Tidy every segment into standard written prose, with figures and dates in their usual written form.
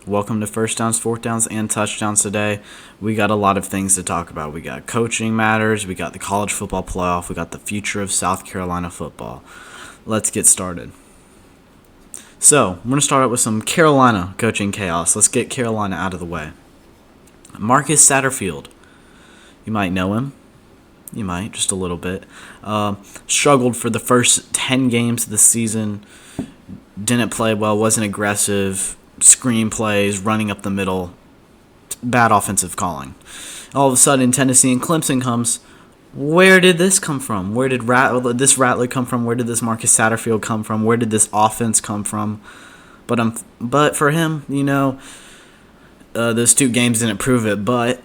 Welcome to First Downs, Fourth Downs, and Touchdowns today. We got a lot of things to talk about. We got coaching matters, we got the college football playoff, we got the future of South Carolina football. Let's get started. So, I'm going to start out with some Carolina coaching chaos. Let's get Carolina out of the way. Marcus Satterfield. You might know him. You might, just a little bit. Struggled for the first 10 games of the season. Didn't play well, wasn't aggressive. Screen plays, running up the middle. Bad offensive calling. All of a sudden, Tennessee and Clemson comes. Where did this come from? Where did this Rattler come from? Where did this Marcus Satterfield come from? Where did this offense come from? But for him, those two games didn't prove it. But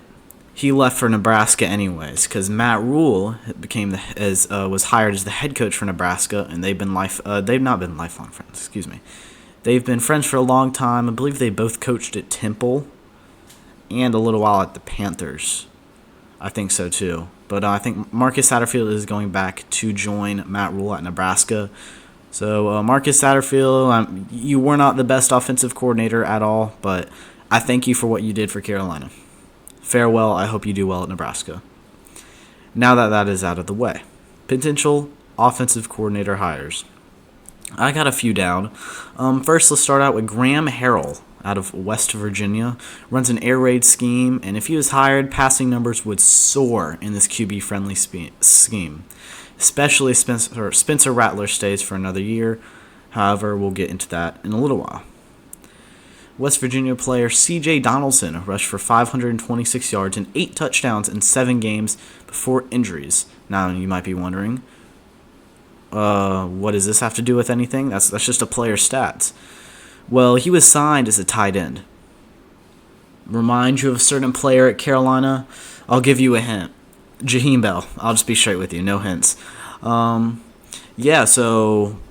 he left for Nebraska anyways, because Matt Rule was hired as the head coach for Nebraska, and they've not been lifelong friends. Excuse me. They've been friends for a long time. I believe they both coached at Temple and a little while at the Panthers. I think so too. But I think Marcus Satterfield is going back to join Matt Rule at Nebraska. So Marcus Satterfield, you were not the best offensive coordinator at all, but I thank you for what you did for Carolina. Farewell. I hope you do well at Nebraska. Now that is out of the way, potential offensive coordinator hires. I got a few down. First, let's start out with Graham Harrell out of West Virginia. Runs an air raid scheme, and if he was hired, passing numbers would soar in this QB-friendly scheme. Especially Spencer Rattler stays for another year. However, we'll get into that in a little while. West Virginia player C.J. Donaldson rushed for 526 yards and 8 touchdowns in 7 games before injuries. Now, you might be wondering, what does this have to do with anything? That's just a player's stats. Well, he was signed as a tight end. Remind you of a certain player at Carolina? I'll give you a hint. Jaheim Bell. I'll just be straight with you, no hints. So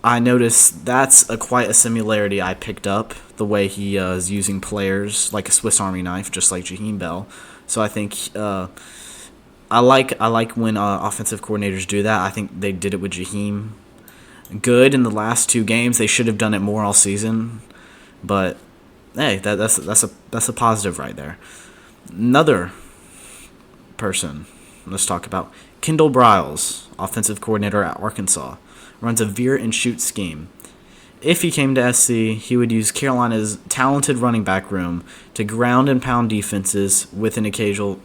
I noticed that's quite a similarity I picked up, the way he is using players like a Swiss Army knife, just like Jaheim Bell. So I think I like when offensive coordinators do that. I think they did it with Jaheim. Good in the last 2 games. They should have done it more all season. But hey, that's a positive right there. Another person, let's talk about Kendall Briles, offensive coordinator at Arkansas, runs a veer and shoot scheme. If he came to SC, he would use Carolina's talented running back room to ground and pound defenses with an occasional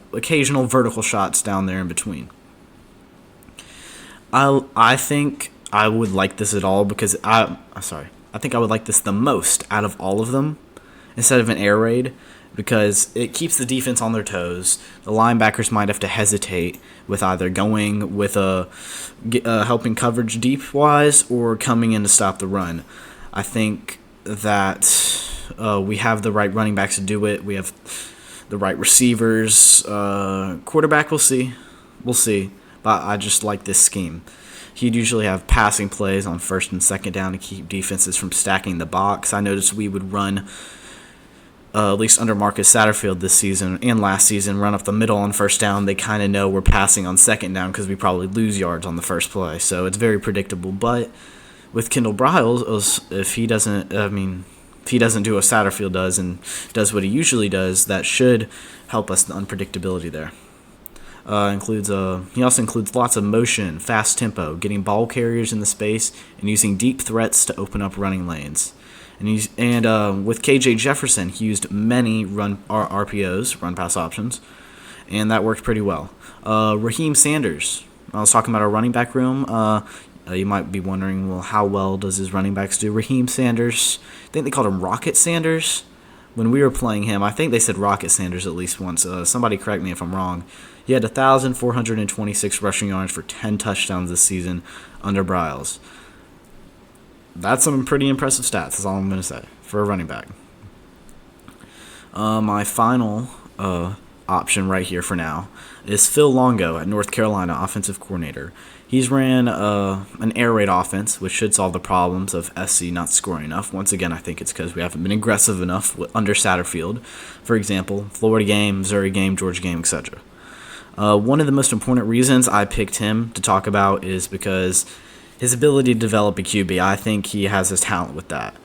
vertical shots down there in between. I think I would like this at all because I think I would like this the most out of all of them instead of an air raid, because it keeps the defense on their toes. The linebackers might have to hesitate with either going with helping coverage deep-wise or coming in to stop the run. I think that we have the right running backs to do it. We have the right receivers. Quarterback, we'll see. But I just like this scheme. He'd usually have passing plays on first and second down to keep defenses from stacking the box. I noticed we would run, at least under Marcus Satterfield this season and last season, run up the middle on first down. They kind of know we're passing on second down because we probably lose yards on the first play. So it's very predictable. But with Kendall Briles, if he doesn't do what Satterfield does and does what he usually does, that should help us the unpredictability there. He also includes lots of motion, fast tempo, getting ball carriers in the space, and using deep threats to open up running lanes. And with KJ Jefferson, he used many RPOs, run pass options, and that worked pretty well. Raheem Sanders. I was talking about our running back room. You might be wondering, well, how well does his running backs do? Raheem Sanders, I think they called him Rocket Sanders. When we were playing him, I think they said Rocket Sanders at least once. Somebody correct me if I'm wrong. He had 1,426 rushing yards for 10 touchdowns this season under Briles. That's some pretty impressive stats. That's all I'm going to say for a running back. My final option right here for now is Phil Longo at North Carolina, offensive coordinator. He's ran an air raid offense, which should solve the problems of SC not scoring enough. Once again, I think it's because we haven't been aggressive enough under Satterfield. For example, Florida game, Missouri game, Georgia game, etc. One of the most important reasons I picked him to talk about is because his ability to develop a QB. I think he has his talent with that.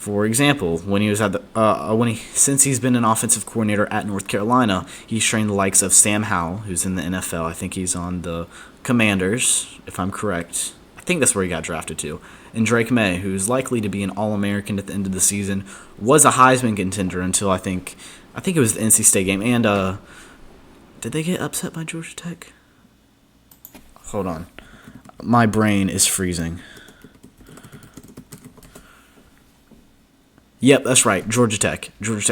For example, when he was at the since he's been an offensive coordinator at North Carolina, he's trained the likes of Sam Howell, who's in the NFL. I think he's on the Commanders, if I'm correct. I think that's where he got drafted to. And Drake May, who's likely to be an All-American at the end of the season, was a Heisman contender until I think it was the NC State game. And did they get upset by Georgia Tech? Hold on, my brain is freezing. Yep, that's right. Georgia Tech.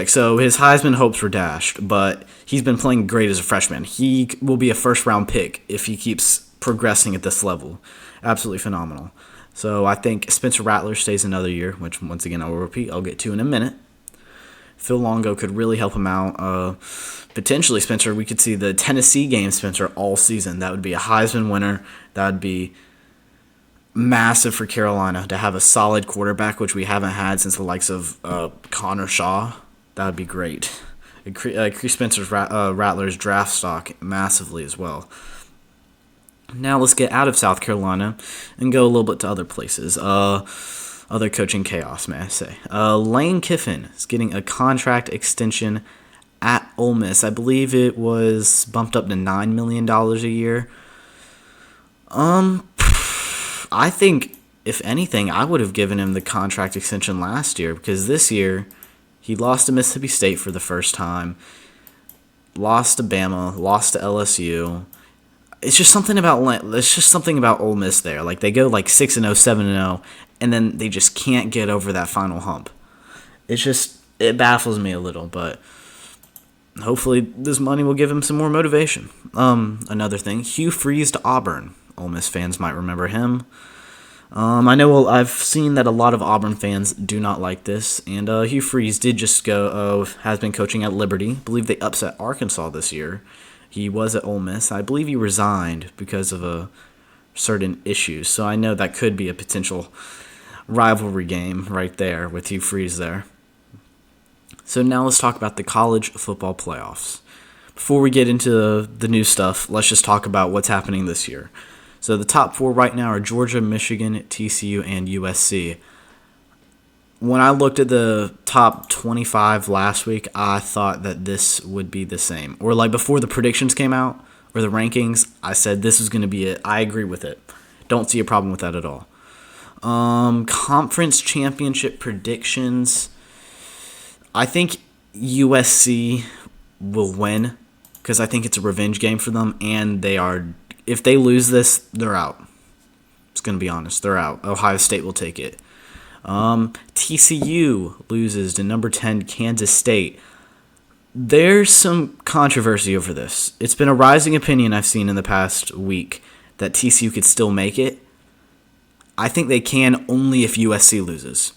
So his Heisman hopes were dashed, but he's been playing great as a freshman. He will be a first-round pick if he keeps progressing at this level. Absolutely phenomenal. So I think Spencer Rattler stays another year, which, once again, I will repeat, I'll get to in a minute. Phil Longo could really help him out. Potentially, Spencer, we could see the Tennessee game, Spencer, all season. That would be a Heisman winner. That would be massive for Carolina to have a solid quarterback, which we haven't had since the likes of Connor Shaw. That would be great. Increase Spencer's Rattler's draft stock massively as well. Now let's get out of South Carolina and go a little bit to other places. Other coaching chaos, may I say. Lane Kiffin is getting a contract extension at Ole Miss. I believe it was bumped up to $9 million a year. I think, if anything, I would have given him the contract extension last year, because this year he lost to Mississippi State for the first time, lost to Bama, lost to LSU. It's just something about Ole Miss there. Like, they go like 6-0, 7-0, and then they just can't get over that final hump. It baffles me a little, but hopefully this money will give him some more motivation. Another thing, Hugh Freeze to Auburn. Ole Miss fans might remember him. I know I've seen that a lot of Auburn fans do not like this, and Hugh Freeze did just has been coaching at Liberty. I believe they upset Arkansas this year. He was at Ole Miss. I believe he resigned because of certain issues, so I know that could be a potential rivalry game right there with Hugh Freeze there. So now let's talk about the college football playoffs. Before we get into the new stuff, let's just talk about what's happening this year. So the top four right now are Georgia, Michigan, TCU, and USC. When I looked at the top 25 last week, I thought that this would be the same. Or like before the predictions came out, or the rankings, I said this was going to be it. I agree with it. Don't see a problem with that at all. Conference championship predictions. I think USC will win because I think it's a revenge game for them, and if they lose this, they're out. Just going to be honest, they're out. Ohio State will take it. TCU loses to number 10 Kansas State. There's some controversy over this. It's been a rising opinion I've seen in the past week that TCU could still make it. I think they can only if USC loses.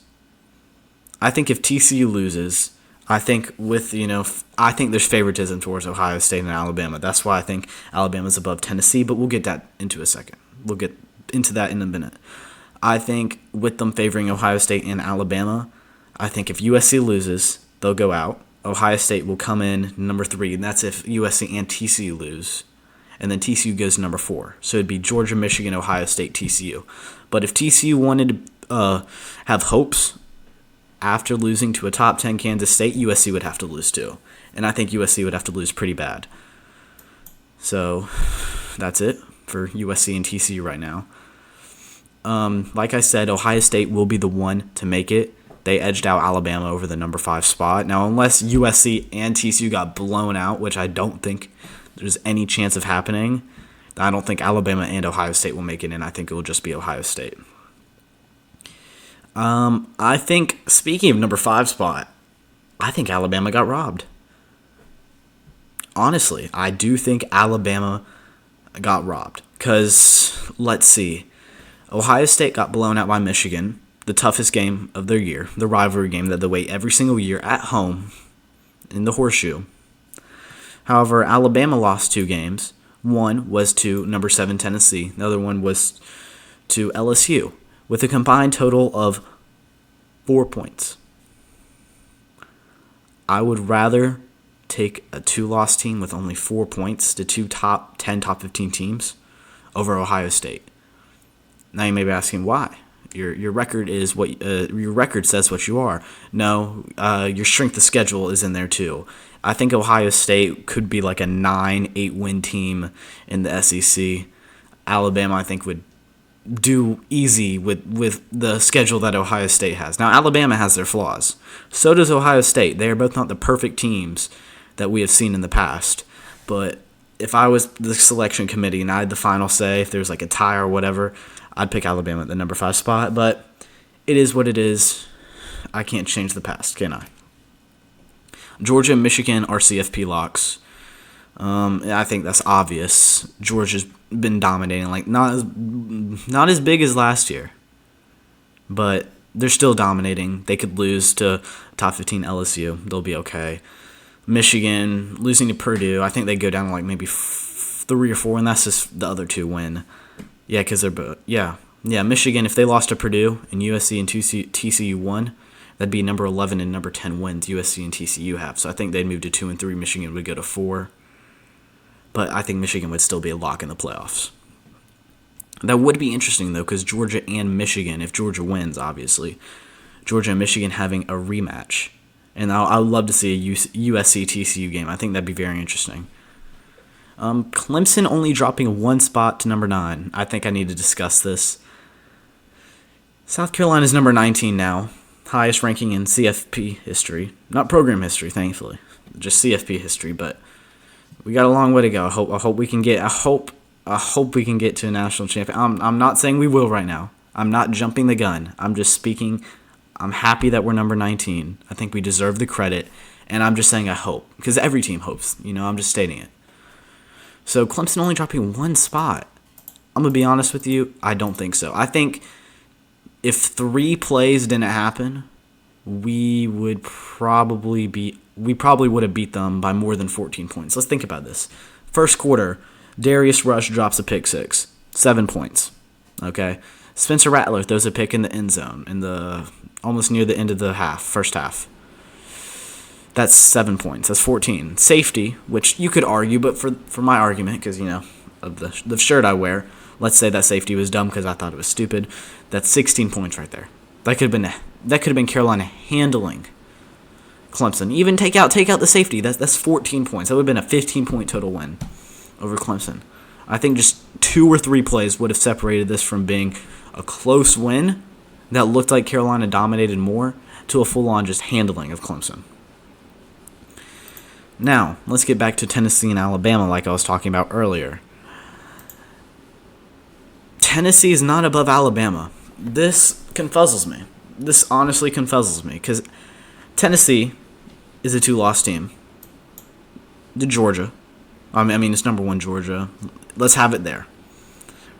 I think if TCU loses, I think there's favoritism towards Ohio State and Alabama. That's why I think Alabama's above Tennessee, but we'll get that into a second. We'll get into that in a minute. I think with them favoring Ohio State and Alabama, I think if USC loses, they'll go out. Ohio State will come in number 3, and that's if USC and TCU lose. And then TCU goes to number 4. So it'd be Georgia, Michigan, Ohio State, TCU. But if TCU wanted to have hopes after losing to a top 10 Kansas State, USC would have to lose too. And I think USC would have to lose pretty bad. So that's it for USC and TCU right now. Like I said, Ohio State will be the one to make it. They edged out Alabama over the number 5 spot. Now, unless USC and TCU got blown out, which I don't think there's any chance of happening, I don't think Alabama and Ohio State will make it, and I think it will just be Ohio State. I think, speaking of number 5 spot, I think Alabama got robbed. Honestly, I do think Alabama got robbed. Because, let's see, Ohio State got blown out by Michigan, the toughest game of their year, the rivalry game that they wait every single year at home in the Horseshoe. However, Alabama lost 2 games. One was to number 7 Tennessee. The other one was to LSU, with a combined total of 4 points. I would rather take a 2-loss team with only 4 points to 2 top 10, top 15 teams over Ohio State. Now you may be asking why. Your record is what your record says what you are. No, your strength of schedule is in there too. I think Ohio State could be like a 9-8 win team in the SEC. Alabama, I think, would do easy with the schedule that Ohio State has. Now, Alabama has their flaws. So does Ohio State. They are both not the perfect teams that we have seen in the past. But if I was the selection committee and I had the final say, if there's like a tie or whatever, I'd pick Alabama at the number 5 spot. But it is what it is. I can't change the past, can I? Georgia and Michigan are CFP locks. I think that's obvious. Georgia's been dominating, like not as big as last year, but they're still dominating. They could lose to top 15 LSU. They'll be okay. Michigan losing to Purdue. I think they go down to like maybe 3 or 4, and that's just the other 2 win. Yeah, because they're both. Yeah. Michigan, if they lost to Purdue and USC and TCU won, that'd be number 11 and number 10 wins USC and TCU have. So I think they'd move to 2 and 3. Michigan would go to 4. But I think Michigan would still be a lock in the playoffs. That would be interesting, though, because Georgia and Michigan, if Georgia wins, obviously, Georgia and Michigan having a rematch. And I would love to see a USC-TCU game. I think that'd be very interesting. Clemson only dropping 1 spot to number 9. I think I need to discuss this. South Carolina is number 19 now. Highest ranking in CFP history. Not program history, thankfully. Just CFP history, but we got a long way to go. I hope we can get to a national champion. I'm not saying we will right now. I'm not jumping the gun. I'm just speaking. I'm happy that we're number 19. I think we deserve the credit, and I'm just saying I hope, because every team hopes. I'm just stating it. So Clemson only dropping 1 spot. I'm gonna be honest with you. I don't think so. I think if 3 plays didn't happen, we probably would have beat them by more than 14 points. Let's think about this. First quarter, Darius Rush drops a pick 6, 7 points. Okay, Spencer Rattler throws a pick in the end zone almost near the end of the first half. That's 7 points. That's 14. Safety, which you could argue, but for my argument, because of the shirt I wear, let's say that safety was dumb because I thought it was stupid. That's 16 points right there. That could have been Carolina handling Clemson. Even take out the safety. That's 14 points. That would have been a 15-point total win over Clemson. I think just 2 or 3 plays would have separated this from being a close win that looked like Carolina dominated more to a full-on just handling of Clemson. Now, let's get back to Tennessee and Alabama like I was talking about earlier. Tennessee is not above Alabama. This confuzzles me. This honestly confuzzles me because Tennessee is a 2-loss team to Georgia. I mean, it's number 1 Georgia. Let's have it there,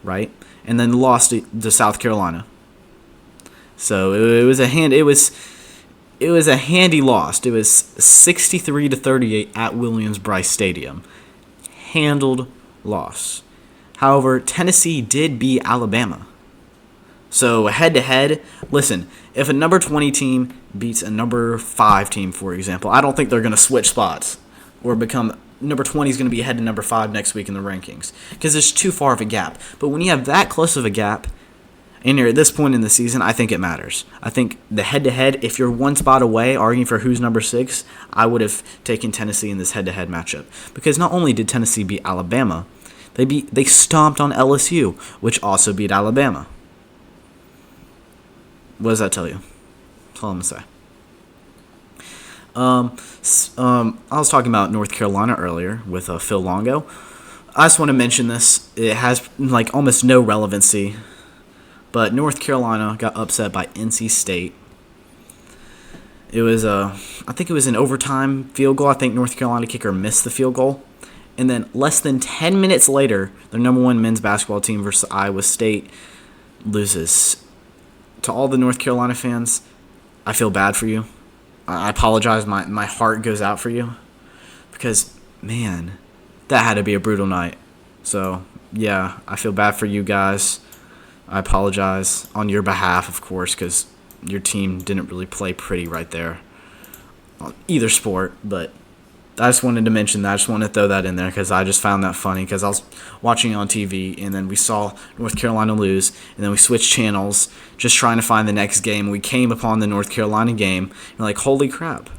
right? And then lost to South Carolina. So it was a handy loss. It was 63-38 at Williams-Brice Stadium. Handled loss. However, Tennessee did beat Alabama. So head-to-head, listen, if a number 20 team beats a number 5 team, for example, I don't think they're going to switch spots or become number 20 is going to be ahead to number 5 next week in the rankings because there's too far of a gap. But when you have that close of a gap and you're at this point in the season, I think it matters. I think the head-to-head, if you're 1 spot away arguing for who's number 6, I would have taken Tennessee in this head-to-head matchup because not only did Tennessee beat Alabama, they stomped on LSU, which also beat Alabama. What does that tell you? That's all I'm going to say. I was talking about North Carolina earlier with Phil Longo. I just want to mention this. It has almost no relevancy, but North Carolina got upset by NC State. It was I think it was an overtime field goal. I think North Carolina kicker missed the field goal. And then less than 10 minutes later, their number 1 men's basketball team versus Iowa State loses. To all the North Carolina fans, I feel bad for you. I apologize. My heart goes out for you. Because, man, that had to be a brutal night. So, yeah, I feel bad for you guys. I apologize on your behalf, of course, because your team didn't really play pretty right there. Either sport, but I just wanted to mention that. I just wanted to throw that in there because I just found that funny because I was watching on TV and then we saw North Carolina lose and then we switched channels just trying to find the next game. We came upon the North Carolina game and we're like, holy crap,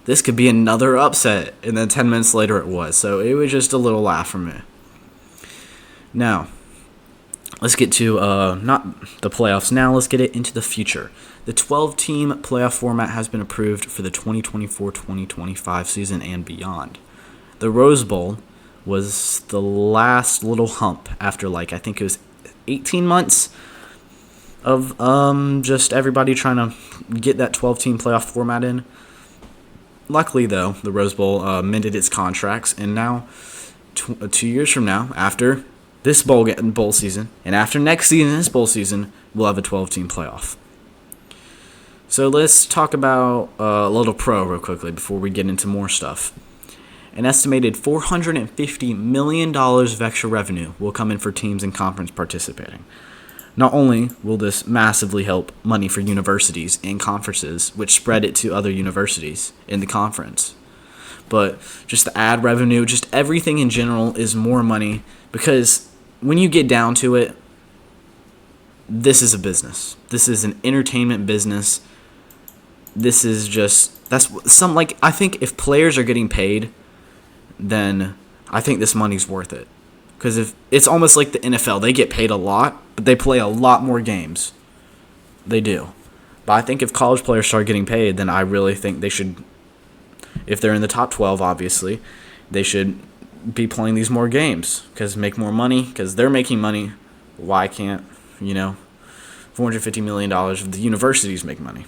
this could be another upset. And then 10 minutes later it was. So it was just a little laugh from me. Now, let's get to not the playoffs now. Let's get it into the future. The 12-team playoff format has been approved for the 2024-2025 season and beyond. The Rose Bowl was the last little hump after, I think it was 18 months of just everybody trying to get that 12-team playoff format in. Luckily, though, the Rose Bowl amended its contracts, and now, 2 years from now, after this bowl season, and after next season, this bowl season, we'll have a 12-team playoff. So let's talk about a little pro real quickly before we get into more stuff. An estimated $450 million of extra revenue will come in for teams and conference participating. Not only will this massively help money for universities and conferences, which spread it to other universities in the conference, but just the ad revenue, just everything in general is more money because when you get down to it, this is a business. This is an entertainment business. This is just, I think if players are getting paid, then I think this money's worth it. Because if it's almost like the NFL, they get paid a lot, but they play a lot more games. They do. But I think if college players start getting paid, then I really think they should, if they're in the top 12, obviously, they should be playing these more games because make more money, because they're making money. Why can't, $450 million of the universities make money?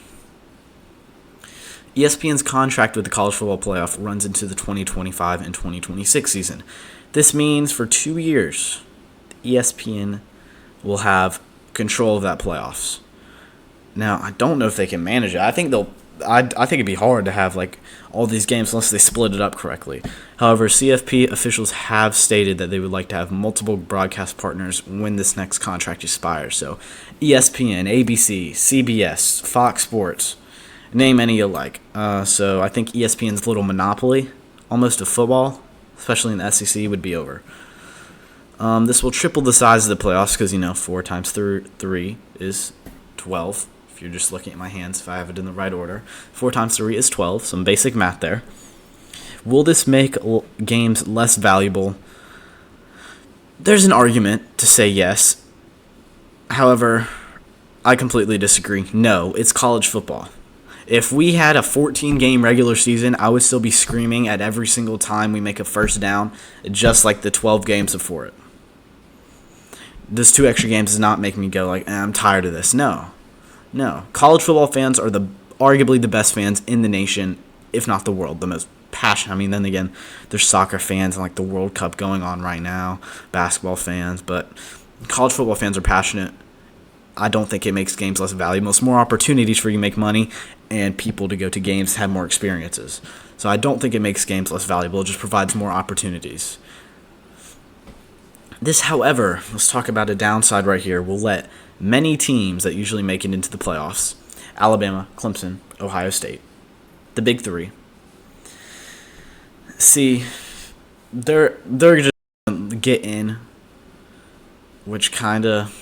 ESPN's contract with the college football playoff runs into the 2025 and 2026 season. This means for 2 years, ESPN will have control of that playoffs. Now, I don't know if they can manage it. I think it'd be hard to have all these games unless they split it up correctly. However, CFP officials have stated that they would like to have multiple broadcast partners when this next contract expires. So, ESPN, ABC, CBS, Fox Sports, name any you like. So I think ESPN's little monopoly, almost of football, especially in the SEC, would be over. This will triple the size of the playoffs because, 4 times 3 is 12. If you're just looking at my hands, if I have it in the right order. 4 times 3 is 12, some basic math there. Will this make games less valuable? There's an argument to say yes. However, I completely disagree. No, it's college football. If we had a 14-game regular season, I would still be screaming at every single time we make a first down, just like the 12 games before it. This 2 extra games does not make me go I'm tired of this. No. College football fans are arguably the best fans in the nation, if not the world, the most passionate. Then again, there's soccer fans and the World Cup going on right now, basketball fans, but college football fans are passionate. I don't think it makes games less valuable. It's more opportunities for you to make money and people to go to games to have more experiences. So I don't think it makes games less valuable. It just provides more opportunities. This, however, let's talk about a downside right here, will let many teams that usually make it into the playoffs, Alabama, Clemson, Ohio State, the big 3, see, they're just get in, which kind of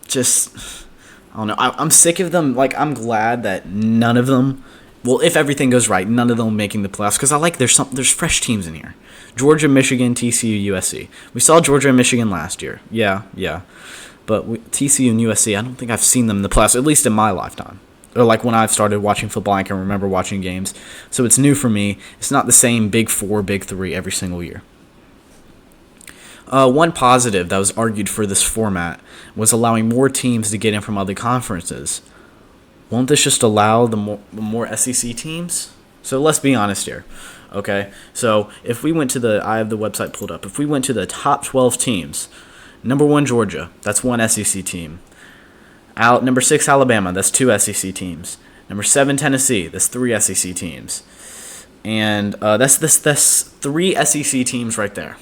just, I don't know. I'm sick of them. I'm glad that none of them, well, if everything goes right, none of them making the playoffs. Because there's fresh teams in here. Georgia, Michigan, TCU, USC. We saw Georgia and Michigan last year. Yeah. But TCU and USC, I don't think I've seen them in the playoffs, at least in my lifetime. Or when I've started watching football, I can remember watching games. So it's new for me. It's not the same big 4, big 3 every single year. One positive that was argued for this format was allowing more teams to get in from other conferences. Won't this just allow the more SEC teams? So let's be honest here, okay? So if we went to I have the website pulled up. If we went to the top 12 teams, number 1, Georgia, that's 1 SEC team. Number 6, Alabama, that's 2 SEC teams. Number 7, Tennessee, that's 3 SEC teams. And that's 3 SEC teams right there.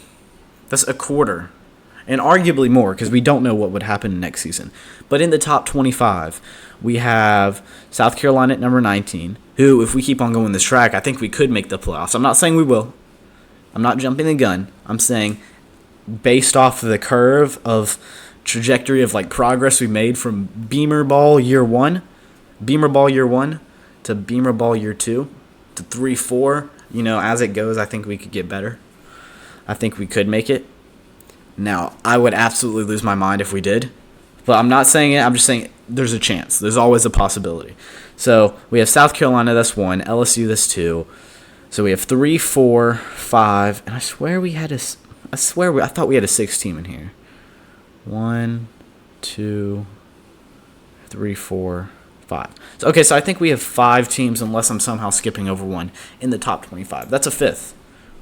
That's a quarter, and arguably more because we don't know what would happen next season. But in the top 25, we have South Carolina at number 19, who, if we keep on going this track, I think we could make the playoffs. I'm not saying we will, I'm not jumping the gun. I'm saying based off of the curve of trajectory of like progress we made from Beamer Ball year 1 to Beamer Ball year 2 to 3, 4, as it goes, I think we could get better. I think we could make it. Now, I would absolutely lose my mind if we did. But I'm not saying it. I'm just saying there's a chance. There's always a possibility. So we have South Carolina, that's 1. LSU, that's 2. So we have 3, 4, 5. And I swear I thought we had a 6 team in here. 1, 2, 3, 4, 5. So I think we have 5 teams, unless I'm somehow skipping over one, in the top 25. That's a fifth.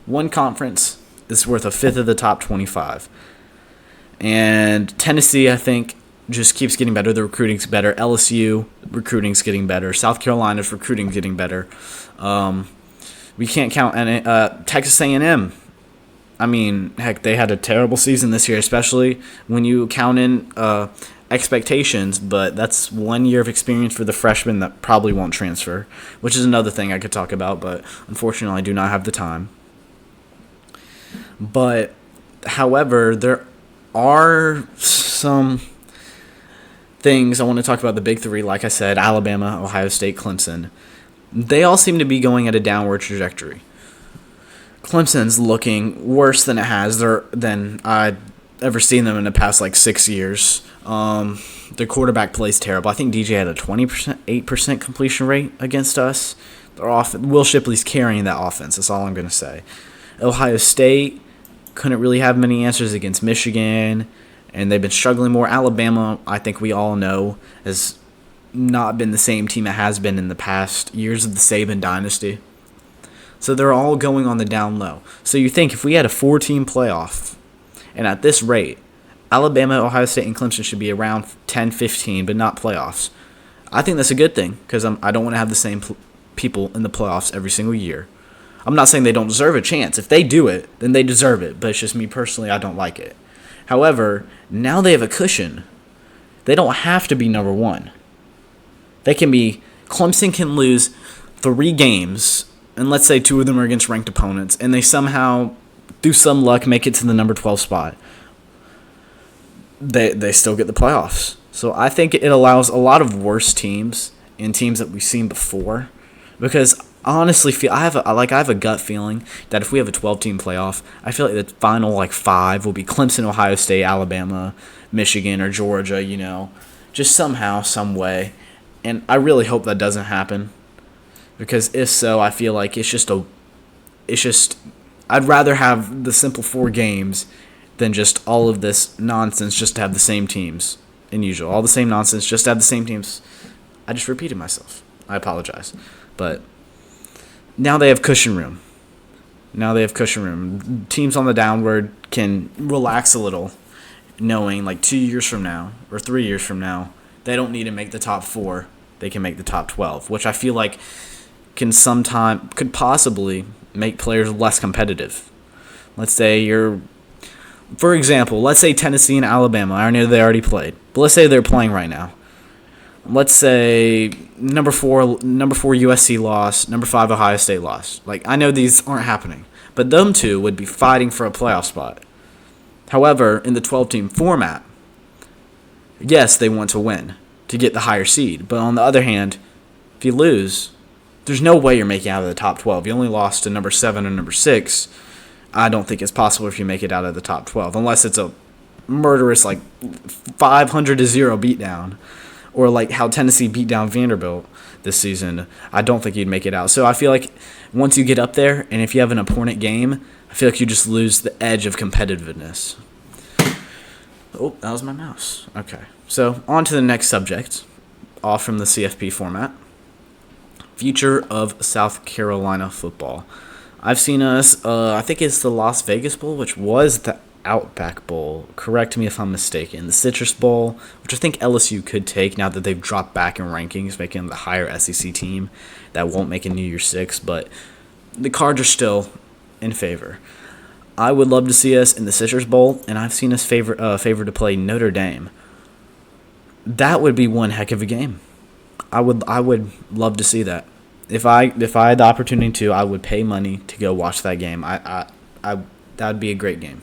One conference is worth a fifth of the top 25. And Tennessee, I think, just keeps getting better. The recruiting's better. LSU, recruiting's getting better. South Carolina's recruiting's getting better. We can't count Texas A&M. I mean, heck, they had a terrible season this year, especially when you count in expectations, but that's 1 year of experience for the freshmen that probably won't transfer, which is another thing I could talk about, but unfortunately I do not have the time. But, however, there are some things I want to talk about. The big three, like I said, Alabama, Ohio State, Clemson. They all seem to be going at a downward trajectory. Clemson's looking worse than it has than I'd ever seen them in the past 6 years. Their quarterback plays terrible. I think DJ had a 8% completion rate against us. Will Shipley's carrying that offense. That's all I'm going to say. Ohio State couldn't really have many answers against Michigan, and they've been struggling more. Alabama, I think we all know, has not been the same team it has been in the past years of the Saban dynasty. So they're all going on the down low. So you think if we had a 4-team playoff, and at this rate, Alabama, Ohio State, and Clemson should be around 10, 15, but not playoffs. I think that's a good thing because I don't want to have the same people in the playoffs every single year. I'm not saying they don't deserve a chance. If they do it, then they deserve it. But it's just me personally, I don't like it. However, now they have a cushion. They don't have to be number 1. Clemson can lose 3 games, and let's say 2 of them are against ranked opponents, and they somehow, through some luck, make it to the number 12 spot. They still get the playoffs. So I think it allows a lot of worse teams and teams that we've seen before, because honestly, I have a gut feeling that if we have a 12-team playoff, I feel like the final 5 will be Clemson, Ohio State, Alabama, Michigan, or Georgia. Just somehow, some way, and I really hope that doesn't happen, because if so, I feel like I'd rather have the simple 4 games than just all of this nonsense just to have the same teams in usual. All the same nonsense just to have the same teams. I just repeated myself. I apologize, but now they have cushion room. Teams on the downward can relax a little, knowing 2 years from now or 3 years from now, they don't need to make the top 4. They can make the top 12, which I feel like could possibly make players less competitive. Let's say for example, let's say Tennessee and Alabama. I know they already played, but let's say they're playing right now. Let's say number 4 USC lost, number 5 Ohio State lost. I know these aren't happening, but them two would be fighting for a playoff spot. However, in the 12-team format, yes, they want to win to get the higher seed. But on the other hand, if you lose, there's no way you're making out of the top 12. You only lost to number 7 or number 6. I don't think it's possible if you make it out of the top 12, unless it's a murderous 500-0 beatdown, or how Tennessee beat down Vanderbilt this season. I don't think you'd make it out. So I feel like once you get up there, and if you have an opponent game, I feel like you just lose the edge of competitiveness. Oh, that was my mouse. Okay. So on to the next subject, off from the CFP format. Future of South Carolina football. I've seen us, I think it's the Las Vegas Bowl, which was the Outback Bowl. Correct me if I'm mistaken. The Citrus Bowl, which I think LSU could take now that they've dropped back in rankings, making them the higher SEC team that won't make a New Year's Six, but the cards are still in favor. I would love to see us in the Citrus Bowl, and I've seen us favor to play Notre Dame. That would be one heck of a game. I would love to see that. If I had the opportunity to, I would pay money to go watch that game. I that would be a great game.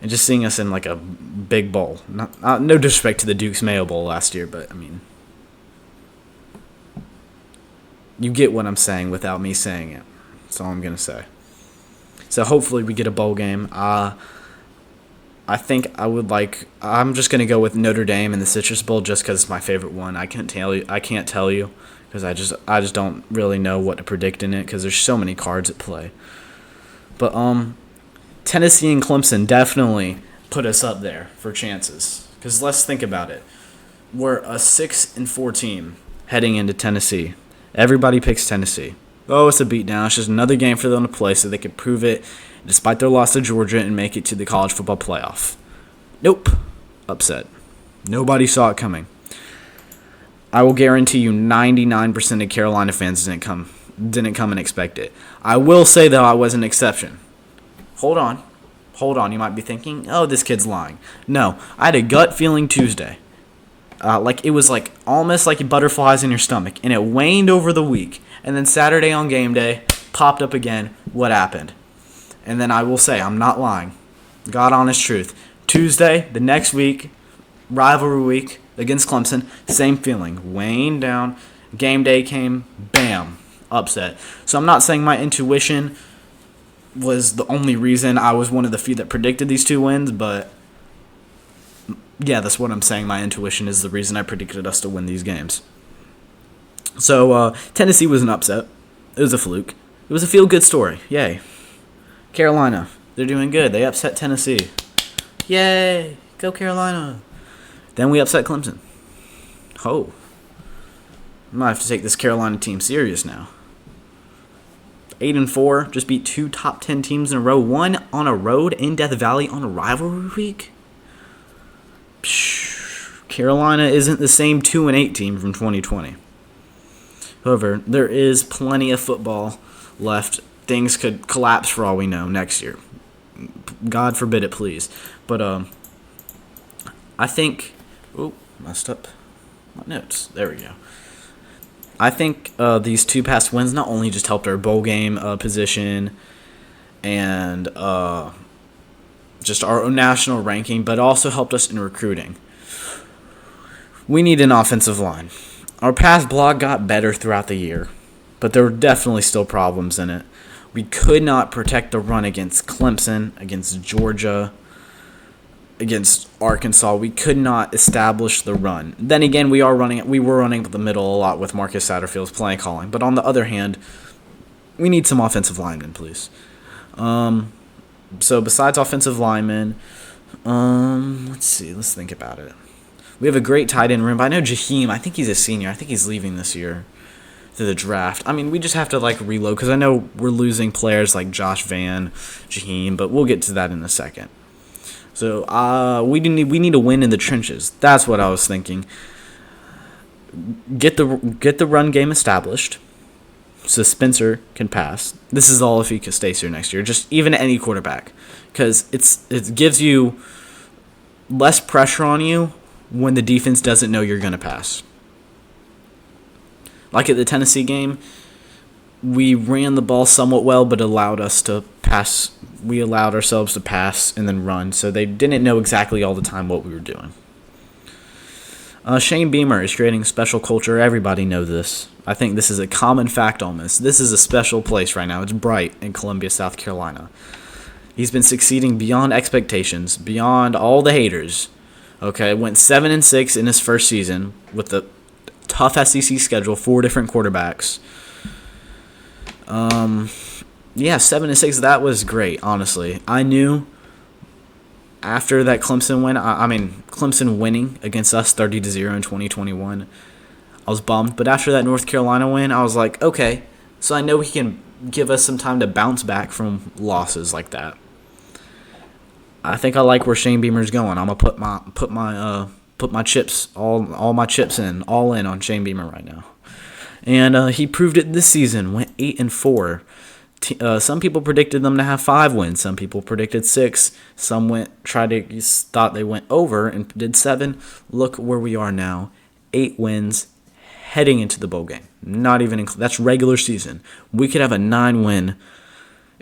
And just seeing us in like a big bowl. No disrespect to the Duke's Mayo Bowl last year, but I mean, you get what I'm saying without me saying it. That's all I'm gonna say. So hopefully we get a bowl game. I think I'm just gonna go with Notre Dame in the Citrus Bowl just because it's my favorite one. I can't tell you because I just don't really know what to predict in it because there's so many cards at play. But Tennessee and Clemson definitely put us up there for chances. Because let's think about it. We're a 6-4 team heading into Tennessee. Everybody picks Tennessee. Oh, it's a beatdown. It's just another game for them to play so they could prove it despite their loss to Georgia and make it to the college football playoff. Nope. Upset. Nobody saw it coming. I will guarantee you 99% of Carolina fans didn't come and expect it. I will say, though, I was an exception. Hold on. You might be thinking, oh, this kid's lying. No, I had a gut feeling Tuesday. It was almost like butterflies in your stomach, and it waned over the week. And then Saturday on game day, popped up again. What happened? And then I will say, I'm not lying. God honest truth. Tuesday, the next week, rivalry week against Clemson, same feeling. Waned down. Game day came, bam, upset. So I'm not saying my intuition was the only reason I was one of the few that predicted these 2 wins, but yeah, that's what I'm saying. My intuition is the reason I predicted us to win these games. So Tennessee was an upset. It was a fluke. It was a feel-good story. Yay. Carolina, they're doing good. They upset Tennessee. Yay. Go Carolina. Then we upset Clemson. Oh. I might have to take this Carolina team serious now. 8-4, just beat 2 top 10 teams in a row. 1 on a road in Death Valley on a rivalry week. Carolina isn't the same 2-8 team from 2020. However, there is plenty of football left. Things could collapse for all we know next year. God forbid it, please. But I think. Oh, messed up my notes. There we go. I think these 2 past wins not only just helped our bowl game position and just our own national ranking, but also helped us in recruiting. We need an offensive line. Our pass block got better throughout the year, but there were definitely still problems in it. We could not protect the run against Clemson, against Georgia, against Arkansas. We could not establish the run. Then again, we were running up the middle a lot with Marcus Satterfield's play calling. But on the other hand, we need some offensive linemen, please. So besides offensive linemen, let's think about it. We have a great tight end room. But I know Jaheim, I think he's a senior. I think he's leaving this year to the draft. I mean, we just have to reload because I know we're losing players like Josh Van, Jaheim, but we'll get to that in a second. So we need to win in the trenches. That's what I was thinking. Get the run game established, so Spencer can pass. This is all if he stays here next year. Just even any quarterback, because it gives you less pressure on you when the defense doesn't know you're gonna pass. Like at the Tennessee game, we ran the ball somewhat well, but allowed us to pass. We allowed ourselves to pass and then run, so they didn't know exactly all the time what we were doing. Shane Beamer is creating special culture. Everybody knows this. I think this is a common fact almost. This is a special place right now. It's bright in Columbia, South Carolina. He's been succeeding beyond expectations, beyond all the haters. Okay, went 7-6 in his first season with the tough SEC schedule, 4 different quarterbacks. 7-6, that was great, honestly. I knew after that Clemson win, Clemson winning against us 30-0 in 2021, I was bummed. But after that North Carolina win, I was like, okay, so I know he can give us some time to bounce back from losses like that. I think I like where Shane Beamer's going. I'm gonna put my chips all my chips in on Shane Beamer right now, and he proved it this season. Went 8-4. Some people predicted them to have 5 wins. Some people predicted 6. Some thought they went over and did 7. Look where we are now, 8 wins, heading into the bowl game. Not even that's regular season. We could have a 9-win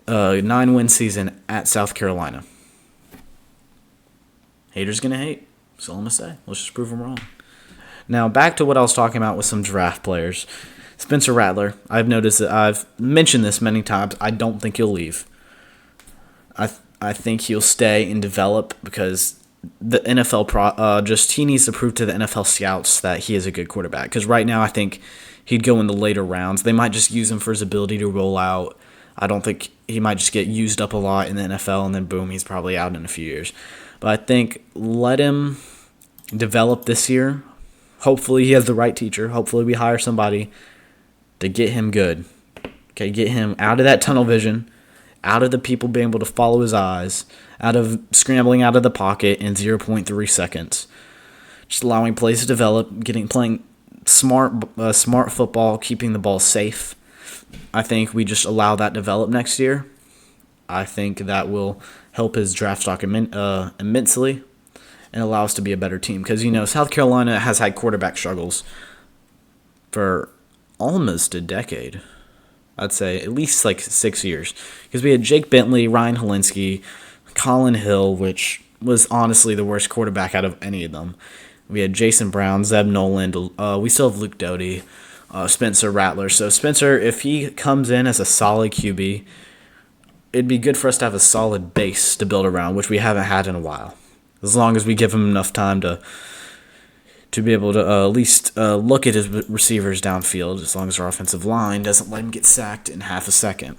9-win season at South Carolina. Haters gonna hate. That's all I'm gonna say. Let's just prove them wrong. Now back to what I was talking about with some draft players. Spencer Rattler. I've noticed that I've mentioned this many times. I don't think he'll leave. I think he'll stay and develop because the NFL he needs to prove to the NFL scouts that he is a good quarterback. Because right now I think he'd go in the later rounds. They might just use him for his ability to roll out. I don't think he might just get used up a lot in the NFL and then boom, he's probably out in a few years. But I think let him develop this year. Hopefully he has the right teacher. Hopefully we hire somebody to get him good. Okay, get him out of that tunnel vision, out of the people being able to follow his eyes, out of scrambling out of the pocket in 0.3 seconds. Just allowing plays to develop, playing smart football, keeping the ball safe. I think we just allow that develop next year. I think that will help his draft stock immensely and allow us to be a better team. Because, South Carolina has had quarterback struggles for almost a decade. I'd say at least 6 years. Because we had Jake Bentley, Ryan Helinski, Colin Hill, which was honestly the worst quarterback out of any of them. We had Jason Brown, Zeb Noland. We still have Luke Doty, Spencer Rattler. So Spencer, if he comes in as a solid QB, it'd be good for us to have a solid base to build around, which we haven't had in a while. As long as we give him enough time to be able to at least look at his receivers downfield, as long as our offensive line doesn't let him get sacked in half a second.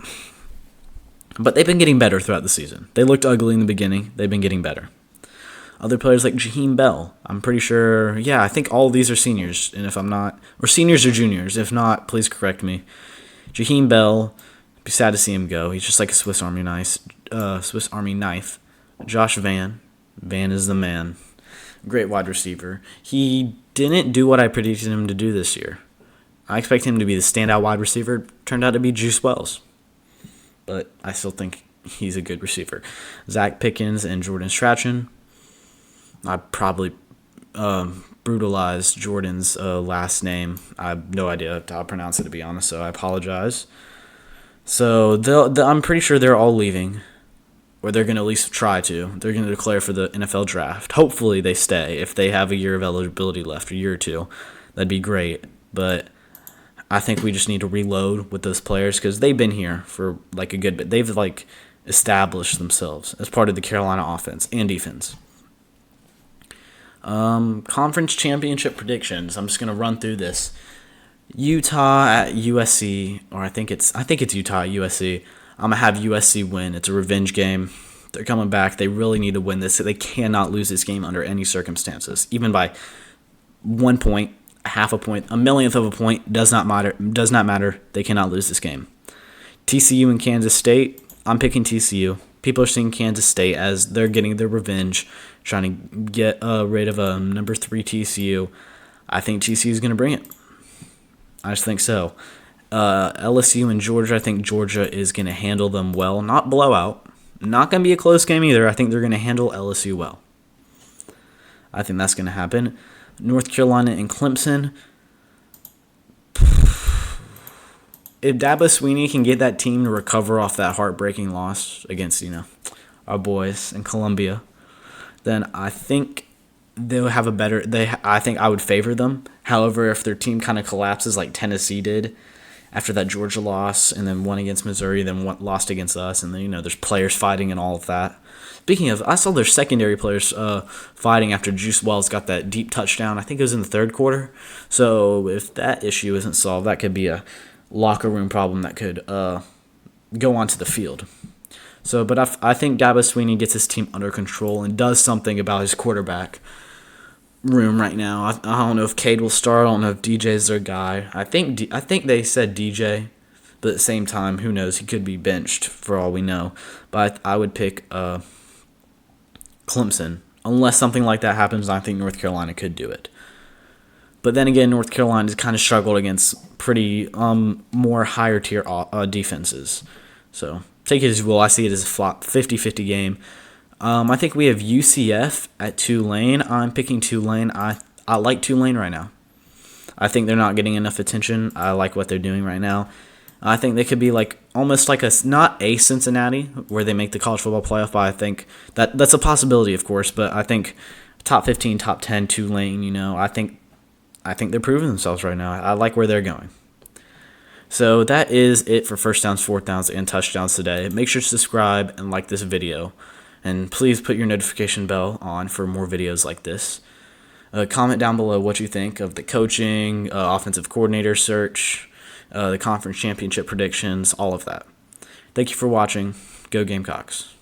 But they've been getting better throughout the season. They looked ugly in the beginning. They've been getting better. Other players like Jaheim Bell, I'm pretty sure, I think all of these are seniors. And if I'm not, or seniors or juniors. If not, please correct me. Jaheim Bell, be sad to see him go. He's just like a Swiss Army knife. Josh Van is the man. Great wide receiver. He didn't do what I predicted him to do this year. I expect him to be the standout wide receiver. Turned out to be Juice Wells. But I still think he's a good receiver. Zach Pickens and Jordan Strachan. I probably brutalized Jordan's last name. I have no idea how to pronounce it, to be honest, so I apologize. So I'm pretty sure they're all leaving. Or they're going to at least try to. They're going to declare for the NFL draft. Hopefully they stay. If they have a year of eligibility left, a year or two, that'd be great. But I think we just need to reload with those players because they've been here for a good bit. They've established themselves as part of the Carolina offense and defense. Conference championship predictions. I'm just going to run through this. Utah at USC, or I think it's Utah at USC. I'm going to have USC win. It's a revenge game. They're coming back. They really need to win this. They cannot lose this game under any circumstances. Even by 1 point, a half a point, a millionth of a point, does not matter. They cannot lose this game. TCU and Kansas State. I'm picking TCU. People are seeing Kansas State as they're getting their revenge, trying to get rid of a number 3 TCU. I think TCU is going to bring it. I just think so. LSU and Georgia, I think Georgia is going to handle them well. Not blowout. Not going to be a close game either. I think they're going to handle LSU well. I think that's going to happen. North Carolina and Clemson. If Dabo Swinney can get that team to recover off that heartbreaking loss against, our boys in Columbia, then I think they'll have I think I would favor them. However, if their team kind of collapses like Tennessee did after that Georgia loss and then won against Missouri, then lost against us, and then, there's players fighting and all of that. Speaking of, I saw their secondary players fighting after Juice Wells got that deep touchdown. I think it was in the third quarter. So if that issue isn't solved, that could be a locker room problem that could go onto the field. So, but I think Dabo Swinney gets his team under control and does something about his quarterback room right now. I don't know if Cade will start. I don't know if DJ's their guy. I think they said DJ, but at the same time, who knows? He could be benched for all we know. But I would pick Clemson. Unless something like that happens, I think North Carolina could do it. But then again, North Carolina's kind of struggled against pretty more higher tier defenses. So take it as you will. I see it as a flop 50-50 game. I think we have UCF at Tulane. I'm picking Tulane. I like Tulane right now. I think they're not getting enough attention. I like what they're doing right now. I think they could be like almost like not a Cincinnati where they make the college football playoff, but I think that's a possibility, of course. But I think top 15, top 10 Tulane. I think they're proving themselves right now. I like where they're going. So that is it for first downs, fourth downs, and touchdowns today. Make sure to subscribe and like this video. And please put your notification bell on for more videos like this. Comment down below what you think of the coaching, offensive coordinator search, the conference championship predictions, all of that. Thank you for watching. Go Gamecocks.